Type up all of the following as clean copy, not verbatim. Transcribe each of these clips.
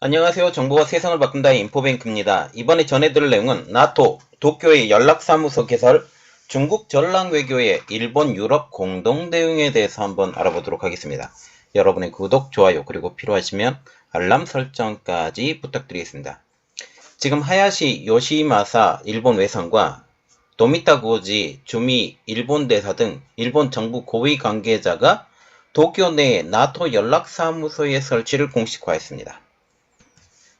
안녕하세요. 정보가 세상을 바꾼다의 인포뱅크입니다. 이번에 전해드릴 내용은 나토, 도쿄의 연락사무소 개설, 중국 전랑외교의 일본 유럽 공동대응에 대해서 한번 알아보도록 하겠습니다. 여러분의 구독, 좋아요, 그리고 필요하시면 알람 설정까지 부탁드리겠습니다. 지금 하야시 요시마사 일본 외상과 도미타 고지 주미 일본 대사 등 일본 정부 고위 관계자가 도쿄 내 나토 연락사무소의 설치를 공식화했습니다.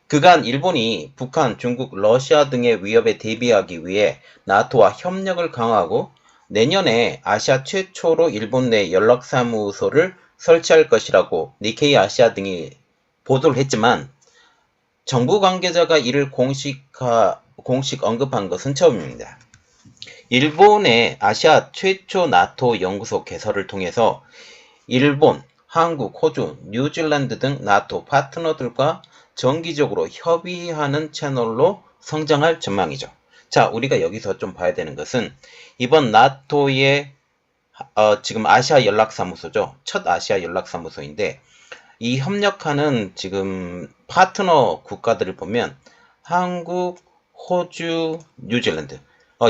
그간 일본이 북한, 중국, 러시아 등의 위협에 대비하기 위해 나토와 협력을 강화하고 내년에 아시아 최초로 일본 내 연락사무소를 설치할 것이라고 니케이 아시아 등이 보도를 했지만 정부 관계자가 이를 공식 언급한 것은 처음입니다. 일본의 아시아 최초 나토 연구소 개설을 통해서 일본, 한국, 호주, 뉴질랜드 등 나토 파트너들과 정기적으로 협의하는 채널로 성장할 전망이죠. 자, 우리가 여기서 좀 봐야 되는 것은 이번 나토의 지금 아시아 연락사무소죠. 첫 아시아 연락사무소인데 이 협력하는 지금 파트너 국가들을 보면 한국, 호주, 뉴질랜드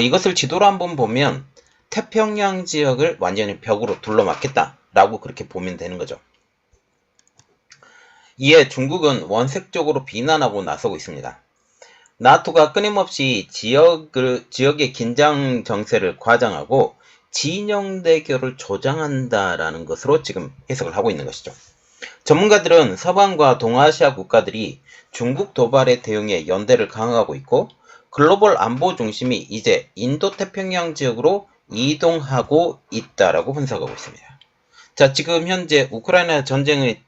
이것을 지도로 한번 보면 태평양 지역을 완전히 벽으로 둘러막겠다라고 그렇게 보면 되는 거죠. 이에 중국은 원색적으로 비난하고 나서고 있습니다. 나토가 끊임없이 지역의 긴장 정세를 과장하고 진영 대결을 조장한다라는 것으로 지금 해석을 하고 있는 것이죠. 전문가들은 서방과 동아시아 국가들이 중국 도발에 대응해 연대를 강화하고 있고 글로벌 안보 중심이 이제 인도태평양 지역으로 이동하고 있다라고 분석하고 있습니다. 자, 지금 현재 우크라이나 전쟁이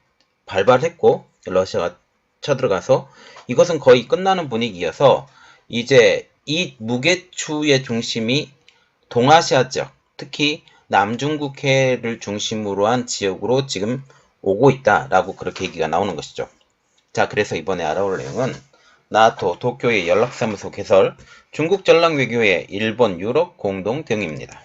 발발했고 러시아가 쳐들어가서 이것은 거의 끝나는 분위기여서 이제 이 무게추의 중심이 동아시아 지역, 특히 남중국해를 중심으로 한 지역으로 지금 오고 있다라고 그렇게 얘기가 나오는 것이죠. 자, 그래서 이번에 알아볼 내용은 나토 도쿄의 연락사무소 개설, 중국 전랑외교의 일본 유럽 공동 대응입니다.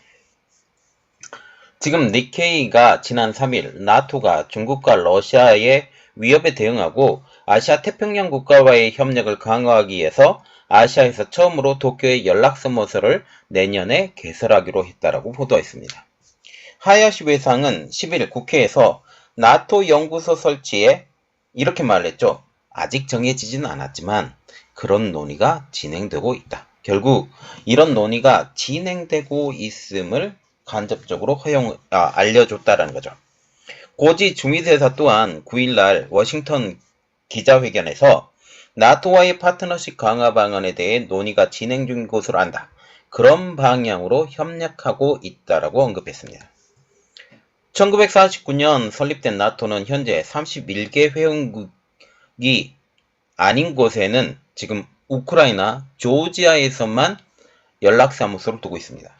지금 니케이가 지난 3일 나토가 중국과 러시아의 위협에 대응하고 아시아 태평양 국가와의 협력을 강화하기 위해서 아시아에서 처음으로 도쿄의 연락사무소를 내년에 개설하기로 했다라고 보도했습니다. 하야시 외상은 10일 국회에서 나토 연구소 설치에 이렇게 말했죠. 아직 정해지지는 않았지만 그런 논의가 진행되고 있다. 결국 이런 논의가 진행되고 있음을 간접적으로 알려줬다라는 거죠. 고지 주미대사 또한 9일날 워싱턴 기자회견에서 나토와의 파트너십 강화 방안에 대해 논의가 진행 중인 것으로 안다. 그런 방향으로 협력하고 있다라고 언급했습니다. 1949년 설립된 나토는 현재 31개 회원국이 아닌 곳에는 지금 우크라이나, 조지아에서만 연락사무소를 두고 있습니다.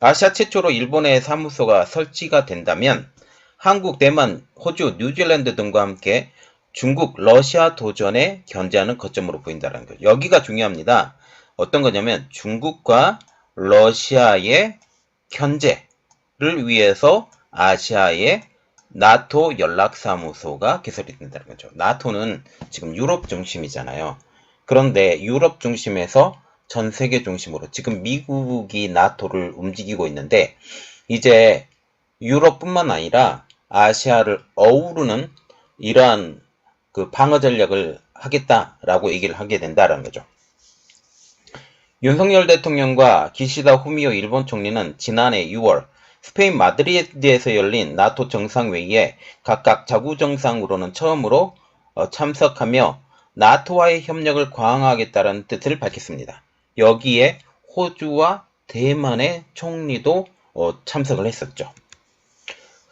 아시아 최초로 일본의 사무소가 설치가 된다면 한국, 대만, 호주, 뉴질랜드 등과 함께 중국, 러시아 도전에 견제하는 거점으로 보인다는 거죠. 여기가 중요합니다. 어떤 거냐면 중국과 러시아의 견제를 위해서 아시아의 나토 연락사무소가 개설이 된다는 거죠. 나토는 지금 유럽 중심이잖아요. 그런데 유럽 중심에서 전 세계 중심으로 지금 미국이 나토를 움직이고 있는데 이제 유럽뿐만 아니라 아시아를 어우르는 이러한 그 방어 전략을 하겠다라고 얘기를 하게 된다는 거죠. 윤석열 대통령과 기시다 후미오 일본 총리는 지난해 6월 스페인 마드리드에서 열린 나토 정상회의에 각각 자구정상으로는 처음으로 참석하며 나토와의 협력을 강화하겠다는 뜻을 밝혔습니다. 여기에 호주와 대만의 총리도 참석을 했었죠.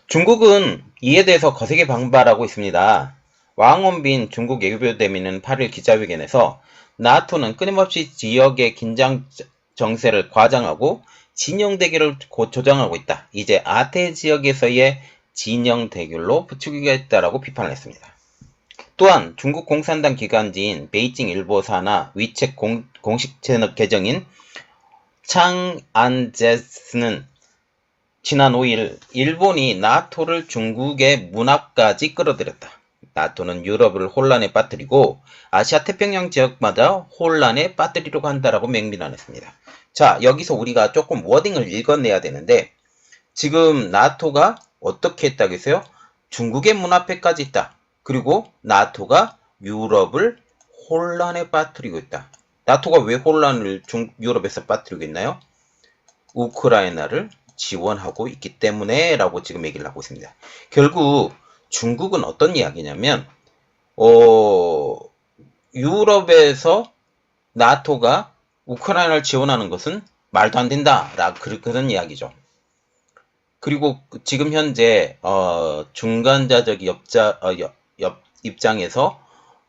중국은 이에 대해서 거세게 반발하고 있습니다. 왕원빈 중국 외교대변인은 8일 기자회견에서 나토는 끊임없이 지역의 긴장 정세를 과장하고 진영 대결을 조장하고 있다. 이제 아태 지역에서의 진영 대결로 부추기겠다라고 비판을 했습니다. 또한 중국 공산당 기관지인 베이징 일보 산하 위챗 공식 채널 계정인 창안제스는 지난 5일 일본이 나토를 중국의 문 앞까지 끌어들였다. 나토는 유럽을 혼란에 빠뜨리고 아시아 태평양 지역마다 혼란에 빠뜨리려고 한다라고 맹비난했습니다. 자, 여기서 우리가 조금 워딩을 읽어내야 되는데 지금 나토가 어떻게 했다고 했어요? 중국의 문 앞에까지 있다. 그리고 나토가 유럽을 혼란에 빠뜨리고 있다. 나토가 왜 혼란을 유럽에서 빠뜨리고 있나요? 우크라이나를 지원하고 있기 때문에 라고 지금 얘기를 하고 있습니다. 결국 중국은 어떤 이야기냐면 유럽에서 나토가 우크라이나를 지원하는 것은 말도 안 된다 라 그런 이야기죠. 그리고 지금 현재 중간자적 입장에서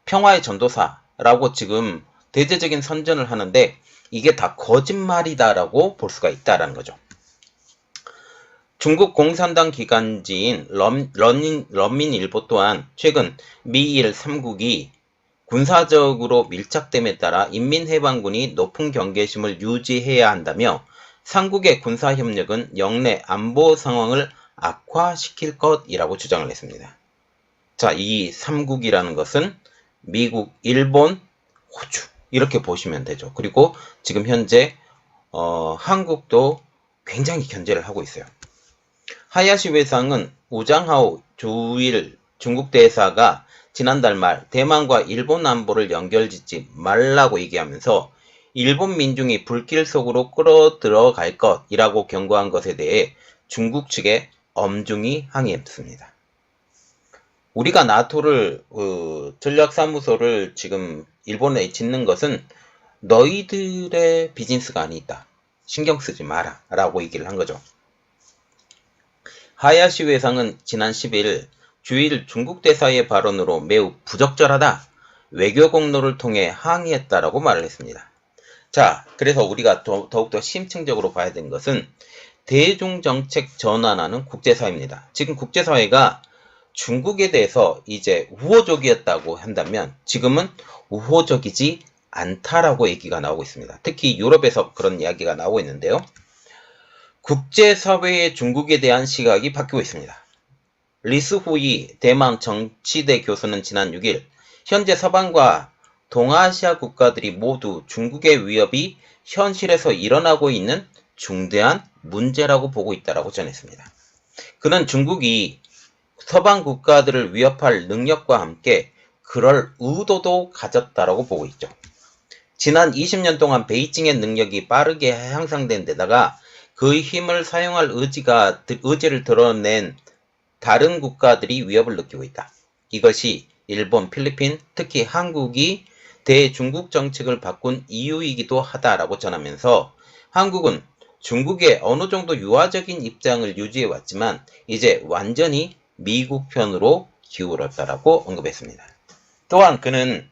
평화의 전도사라고 지금 대대적인 선전을 하는데 이게 다 거짓말이다라고 볼 수가 있다라는 거죠. 중국 공산당 기관지인 런민일보 또한 최근 미일 3국이 군사적으로 밀착됨에 따라 인민해방군이 높은 경계심을 유지해야 한다며 삼국의 군사협력은 영내 안보 상황을 악화시킬 것이라고 주장을 했습니다. 자, 이 3국이라는 것은 미국, 일본, 호주 이렇게 보시면 되죠. 그리고 지금 현재 한국도 굉장히 견제를 하고 있어요. 하야시 외상은 우장하오 주일 중국 대사가 지난달 말 대만과 일본 안보를 연결짓지 말라고 얘기하면서 일본 민중이 불길 속으로 끌어들어갈 것이라고 경고한 것에 대해 중국 측에 엄중히 항의했습니다. 우리가 나토를 전략사무소를 지금 일본에 짓는 것은 너희들의 비즈니스가 아니다. 신경 쓰지 마라 라고 얘기를 한 거죠. 하야시 외상은 지난 10일 주일 중국 대사의 발언으로 매우 부적절하다. 외교 공로를 통해 항의했다라고 말을 했습니다. 자, 그래서 우리가 더욱더 심층적으로 봐야 되는 것은 대중정책 전환하는 국제사회입니다. 지금 국제사회가 중국에 대해서 이제 우호적이었다고 한다면 지금은 우호적이지 않다라고 얘기가 나오고 있습니다. 특히 유럽에서 그런 이야기가 나오고 있는데요. 국제사회의 중국에 대한 시각이 바뀌고 있습니다. 리스후이 대만 정치대 교수는 지난 6일 현재 서방과 동아시아 국가들이 모두 중국의 위협이 현실에서 일어나고 있는 중대한 문제라고 보고 있다고 전했습니다. 그는 중국이 서방 국가들을 위협할 능력과 함께 그럴 의도도 가졌다고 보고 있죠. 지난 20년 동안 베이징의 능력이 빠르게 향상된 데다가 그의 힘을 사용할 의지를 드러낸 다른 국가들이 위협을 느끼고 있다. 이것이 일본, 필리핀, 특히 한국이 대중국 정책을 바꾼 이유이기도 하다라고 전하면서 한국은 중국에 어느 정도 유화적인 입장을 유지해왔지만 이제 완전히 미국 편으로 기울었다라고 언급했습니다. 또한 그는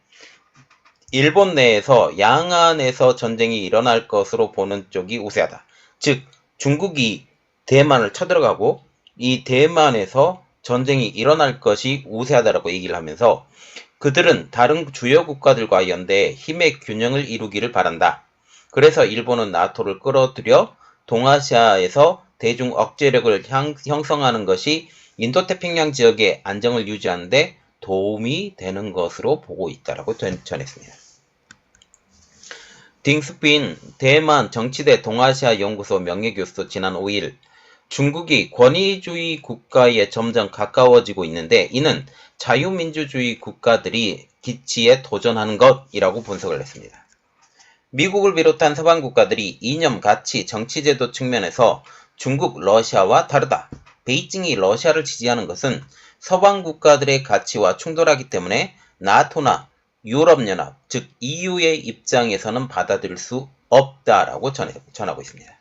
일본 내에서 양안에서 전쟁이 일어날 것으로 보는 쪽이 우세하다. 즉 중국이 대만을 쳐들어가고 이 대만에서 전쟁이 일어날 것이 우세하다라고 얘기를 하면서 그들은 다른 주요 국가들과 연대해 힘의 균형을 이루기를 바란다. 그래서 일본은 나토를 끌어들여 동아시아에서 대중 억제력을 형성하는 것이 인도태평양 지역의 안정을 유지하는 데 도움이 되는 것으로 보고 있다라고 전했습니다. 딩스빈 대만 정치대 동아시아 연구소 명예교수 지난 5일 중국이 권위주의 국가에 점점 가까워지고 있는데 이는 자유민주주의 국가들이 기치에 도전하는 것이라고 분석을 했습니다. 미국을 비롯한 서방 국가들이 이념, 가치, 정치제도 측면에서 중국, 러시아와 다르다. 베이징이 러시아를 지지하는 것은 서방 국가들의 가치와 충돌하기 때문에 나토나 유럽연합, 즉 EU의 입장에서는 받아들일 수 없다라고 전하고 있습니다.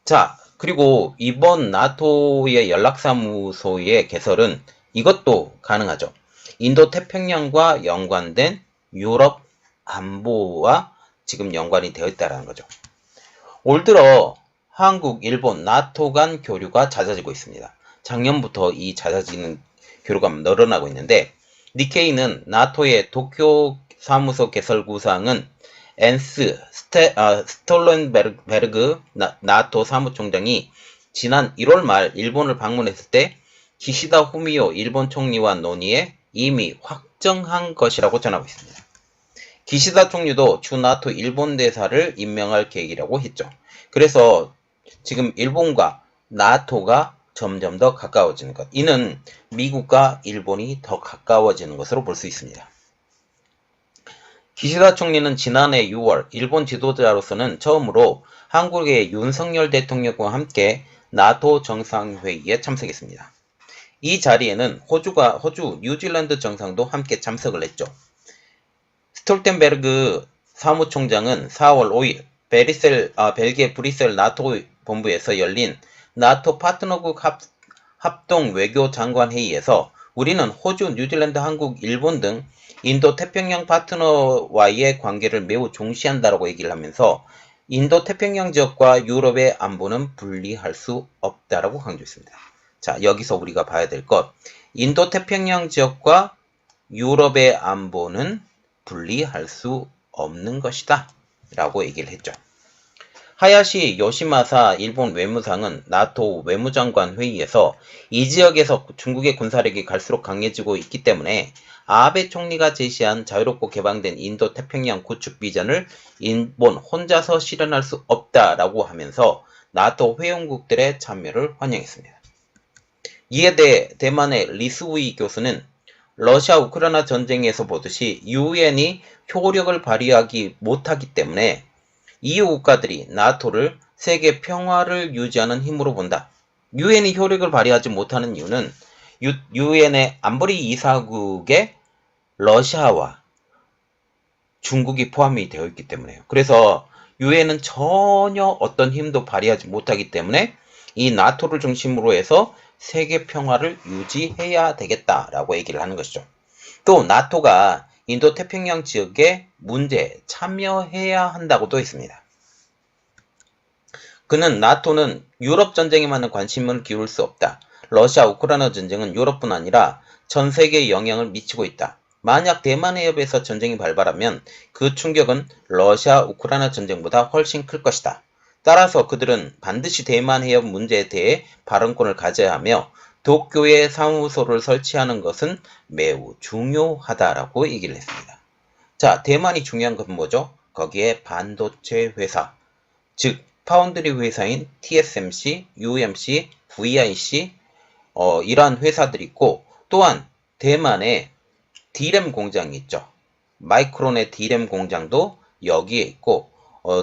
자, 그리고 이번 나토의 연락사무소의 개설은 이것도 가능하죠. 인도태평양과 연관된 유럽 안보와 지금 연관이 되어 있다는 거죠. 올 들어 한국, 일본, 나토 간 교류가 잦아지고 있습니다. 작년부터 이 잦아지는 교류가 늘어나고 있는데 니케이는 나토의 도쿄 사무소 개설 구상은 엔스 스톨렌베르그 나토 사무총장이 지난 1월 말 일본을 방문했을 때 기시다 후미오 일본 총리와 논의에 이미 확정한 것이라고 전하고 있습니다. 기시다 총리도 주 나토 일본 대사를 임명할 계획이라고 했죠. 그래서 지금 일본과 나토가 점점 더 가까워지는 것. 이는 미국과 일본이 더 가까워지는 것으로 볼 수 있습니다. 기시다 총리는 지난해 6월 일본 지도자로서는 처음으로 한국의 윤석열 대통령과 함께 나토 정상회의에 참석했습니다. 이 자리에는 호주, 뉴질랜드 정상도 함께 참석을 했죠. 스톨텐베르그 사무총장은 4월 5일 벨기에 브뤼셀 나토 본부에서 열린 나토 파트너국 합동 외교 장관 회의에서 우리는 호주, 뉴질랜드, 한국, 일본 등 인도 태평양 파트너와의 관계를 매우 중시한다라고 얘기를 하면서 인도 태평양 지역과 유럽의 안보는 분리할 수 없다라고 강조했습니다. 자, 여기서 우리가 봐야 될 것, 인도 태평양 지역과 유럽의 안보는 분리할 수 없는 것이다 라고 얘기를 했죠. 하야시 요시마사 일본 외무상은 나토 외무장관 회의에서 이 지역에서 중국의 군사력이 갈수록 강해지고 있기 때문에 아베 총리가 제시한 자유롭고 개방된 인도 태평양 구축 비전을 일본 혼자서 실현할 수 없다라고 하면서 나토 회원국들의 참여를 환영했습니다. 이에 대해 대만의 리스우이 교수는 러시아 우크라이나 전쟁에서 보듯이 유엔이 효력을 발휘하기 못하기 때문에 EU 국가들이 나토를 세계 평화를 유지하는 힘으로 본다. 유엔이 효력을 발휘하지 못하는 이유는 유엔의 안보리 이사국에 러시아와 중국이 포함이 되어 있기 때문에요. 그래서 유엔은 전혀 어떤 힘도 발휘하지 못하기 때문에 이 나토를 중심으로 해서 세계 평화를 유지해야 되겠다라고 얘기를 하는 것이죠. 또 나토가 인도 태평양 지역의 문제에 참여해야 한다고도 했습니다. 그는 나토는 유럽 전쟁에만 관심을 기울일 수 없다. 러시아 우크라이나 전쟁은 유럽뿐 아니라 전 세계에 영향을 미치고 있다. 만약 대만 해협에서 전쟁이 발발하면 그 충격은 러시아 우크라이나 전쟁보다 훨씬 클 것이다. 따라서 그들은 반드시 대만 해협 문제에 대해 발언권을 가져야 하며 도쿄에 사무소를 설치하는 것은 매우 중요하다라고 얘기를 했습니다. 자, 대만이 중요한 건 뭐죠? 거기에 반도체 회사, 즉 파운드리 회사인 TSMC, UMC, VIC 이러한 회사들이 있고, 또한 대만에 D램 공장이 있죠. 마이크론의 D램 공장도 여기에 있고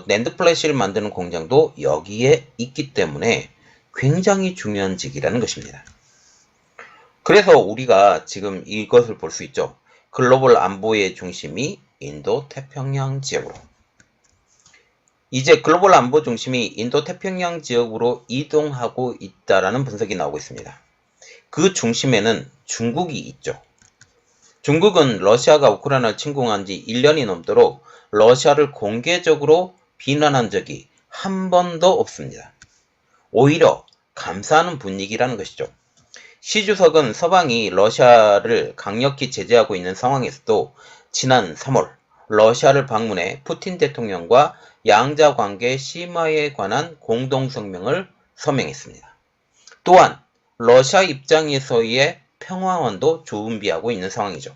낸드 플래시를 만드는 공장도 여기에 있기 때문에 굉장히 중요한 직이라는 것입니다. 그래서 우리가 지금 이것을 볼 수 있죠. 글로벌 안보의 중심이 인도 태평양 지역으로. 이제 글로벌 안보 중심이 인도 태평양 지역으로 이동하고 있다라는 분석이 나오고 있습니다. 그 중심에는 중국이 있죠. 중국은 러시아가 우크라이나를 침공한 지 1년이 넘도록 러시아를 공개적으로 비난한 적이 한 번도 없습니다. 오히려 감사하는 분위기라는 것이죠. 시 주석은 서방이 러시아를 강력히 제재하고 있는 상황에서도 지난 3월 러시아를 방문해 푸틴 대통령과 양자 관계 심화에 관한 공동성명을 서명했습니다. 또한 러시아 입장에서의 평화원도 준비하고 있는 상황이죠.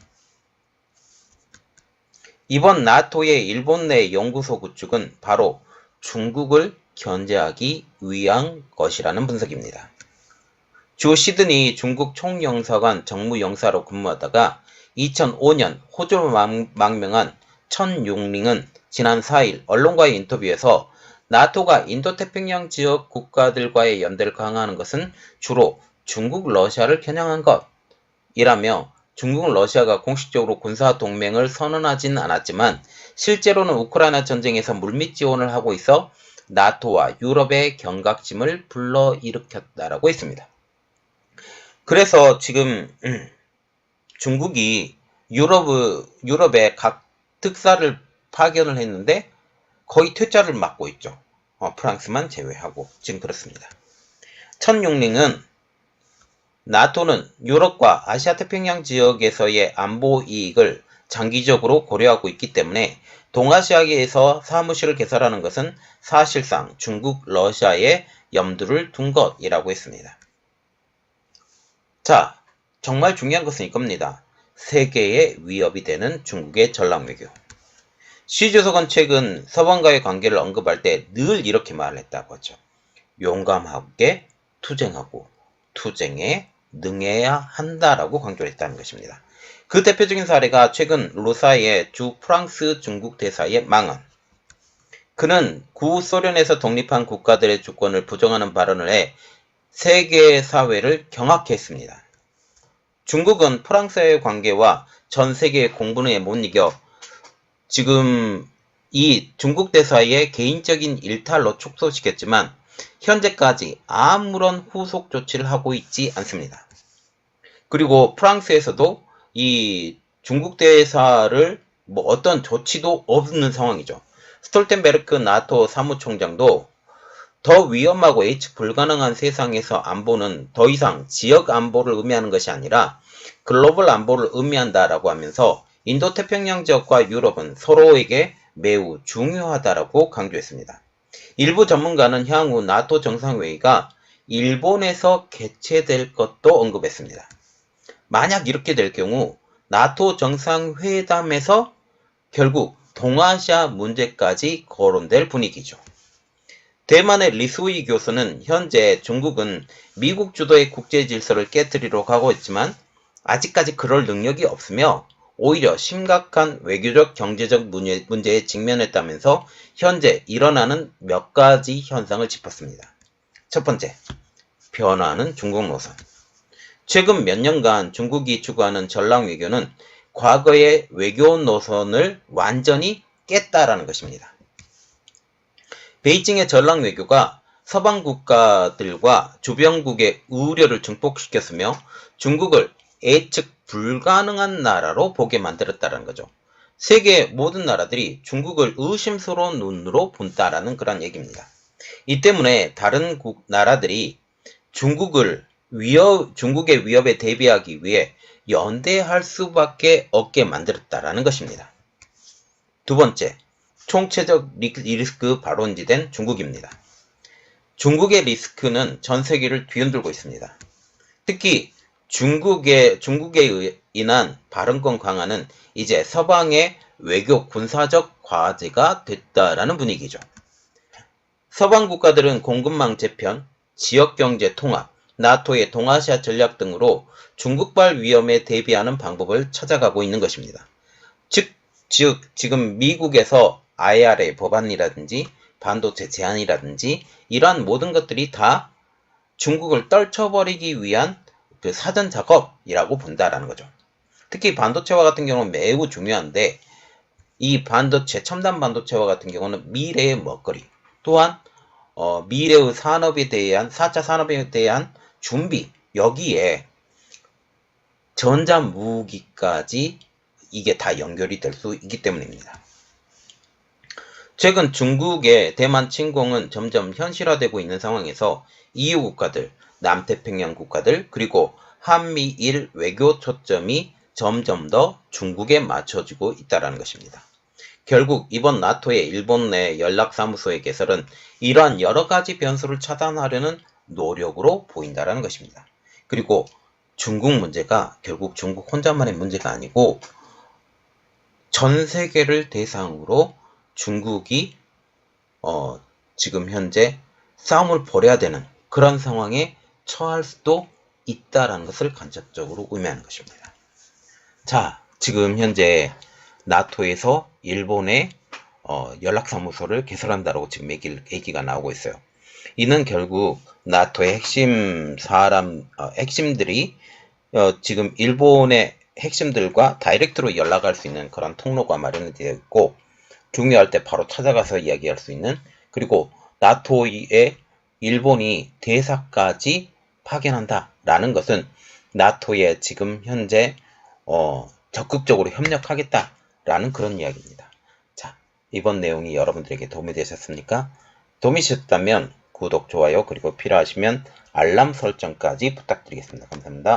이번 나토의 일본 내 연구소 구축은 바로 중국을 견제하기 위한 것이라는 분석입니다. 주 시드니 중국 총영사관 정무영사로 근무하다가 2005년 호주로 망명한 천용링은 지난 4일 언론과의 인터뷰에서 나토가 인도태평양 지역 국가들과의 연대를 강화하는 것은 주로 중국, 러시아를 겨냥한 것이라며 중국은 러시아가 공식적으로 군사동맹을 선언하진 않았지만 실제로는 우크라이나 전쟁에서 물밑 지원을 하고 있어 나토와 유럽의 경각심을 불러일으켰다라고 했습니다. 그래서 지금 중국이 유럽에 각 특사를 파견을 했는데 거의 퇴짜를 맞고 있죠. 프랑스만 제외하고 지금 그렇습니다. 천용링은 나토는 유럽과 아시아 태평양 지역에서의 안보 이익을 장기적으로 고려하고 있기 때문에 동아시아에서 사무실을 개설하는 것은 사실상 중국, 러시아의 염두를 둔 것이라고 했습니다. 자, 정말 중요한 것은 이겁니다. 세계의 위협이 되는 중국의 전략외교. 시 주석은 최근 서방과의 관계를 언급할 때 늘 이렇게 말했다고 하죠. 용감하게 투쟁하고 투쟁에 능해야 한다라고 강조를 했다는 것입니다. 그 대표적인 사례가 최근 루사의 주 프랑스 중국 대사의 망언. 그는 구소련에서 독립한 국가들의 주권을 부정하는 발언을 해 세계 사회를 경악케 했습니다. 중국은 프랑스와의 관계와 전 세계의 공분에 못 이겨 지금 이 중국 대사의 개인적인 일탈로 축소시켰지만 현재까지 아무런 후속 조치를 하고 있지 않습니다. 그리고 프랑스에서도 이 중국 대사를 어떤 조치도 없는 상황이죠. 스톨텐베르크 나토 사무총장도 더 위험하고 예측 불가능한 세상에서 안보는 더 이상 지역 안보를 의미하는 것이 아니라 글로벌 안보를 의미한다라고 하면서 인도태평양 지역과 유럽은 서로에게 매우 중요하다라고 강조했습니다. 일부 전문가는 향후 나토 정상회의가 일본에서 개최될 것도 언급했습니다. 만약 이렇게 될 경우 나토 정상회담에서 결국 동아시아 문제까지 거론될 분위기죠. 대만의 리수이 교수는 현재 중국은 미국 주도의 국제 질서를 깨뜨리러 가고 있지만 아직까지 그럴 능력이 없으며 오히려 심각한 외교적 경제적 문제에 직면했다면서 현재 일어나는 몇 가지 현상을 짚었습니다. 첫 번째, 변화하는 중국 노선. 최근 몇 년간 중국이 추구하는 전략 외교는 과거의 외교 노선을 완전히 깼다라는 것입니다. 베이징의 전략 외교가 서방 국가들과 주변국의 우려를 증폭시켰으며 중국을 예측 불가능한 나라로 보게 만들었다는 거죠. 세계 모든 나라들이 중국을 의심스러운 눈으로 본다라는 그런 얘기입니다. 이 때문에 다른 나라들이 중국의 위협에 대비하기 위해 연대할 수밖에 없게 만들었다라는 것입니다. 두 번째, 총체적 리스크 발원지된 중국입니다. 중국의 리스크는 전 세계를 뒤흔들고 있습니다. 특히 중국에 인한 발언권 강화는 이제 서방의 외교 군사적 과제가 됐다라는 분위기죠. 서방 국가들은 공급망 재편, 지역경제 통합, 나토의 동아시아 전략 등으로 중국발 위험에 대비하는 방법을 찾아가고 있는 것입니다. 즉 지금 미국에서 IRA 법안이라든지 반도체 제한이라든지 이러한 모든 것들이 다 중국을 떨쳐버리기 위한 그 사전 작업이라고 본다라는 거죠. 특히 반도체와 같은 경우는 매우 중요한데 이 반도체, 첨단 반도체와 같은 경우는 미래의 먹거리, 또한 미래의 산업에 대한 4차 산업에 대한 준비, 여기에 전자무기까지 이게 다 연결이 될 수 있기 때문입니다. 최근 중국의 대만 침공은 점점 현실화되고 있는 상황에서 EU 국가들, 남태평양 국가들, 그리고 한미일 외교 초점이 점점 더 중국에 맞춰지고 있다는 것입니다. 결국 이번 나토의 일본 내 연락사무소의 개설은 이러한 여러 가지 변수를 차단하려는 노력으로 보인다는 것입니다. 그리고 중국 문제가 결국 중국 혼자만의 문제가 아니고 전 세계를 대상으로 중국이 지금 현재 싸움을 벌여야 되는 그런 상황에 처할 수도 있다라는 것을 간접적으로 의미하는 것입니다. 자, 지금 현재 나토에서 일본의 연락사무소를 개설한다라고 지금 얘기가 나오고 있어요. 이는 결국 나토의 핵심들이 지금 일본의 핵심들과 다이렉트로 연락할 수 있는 그런 통로가 마련되어 있고 중요할 때 바로 찾아가서 이야기할 수 있는, 그리고 나토에 일본이 대사까지 파견한다라는 것은 나토에 지금 현재 적극적으로 협력하겠다라는 그런 이야기입니다. 자, 이번 내용이 여러분들에게 도움이 되셨습니까? 도움이 되셨다면 구독, 좋아요, 그리고 필요하시면 알람 설정까지 부탁드리겠습니다. 감사합니다.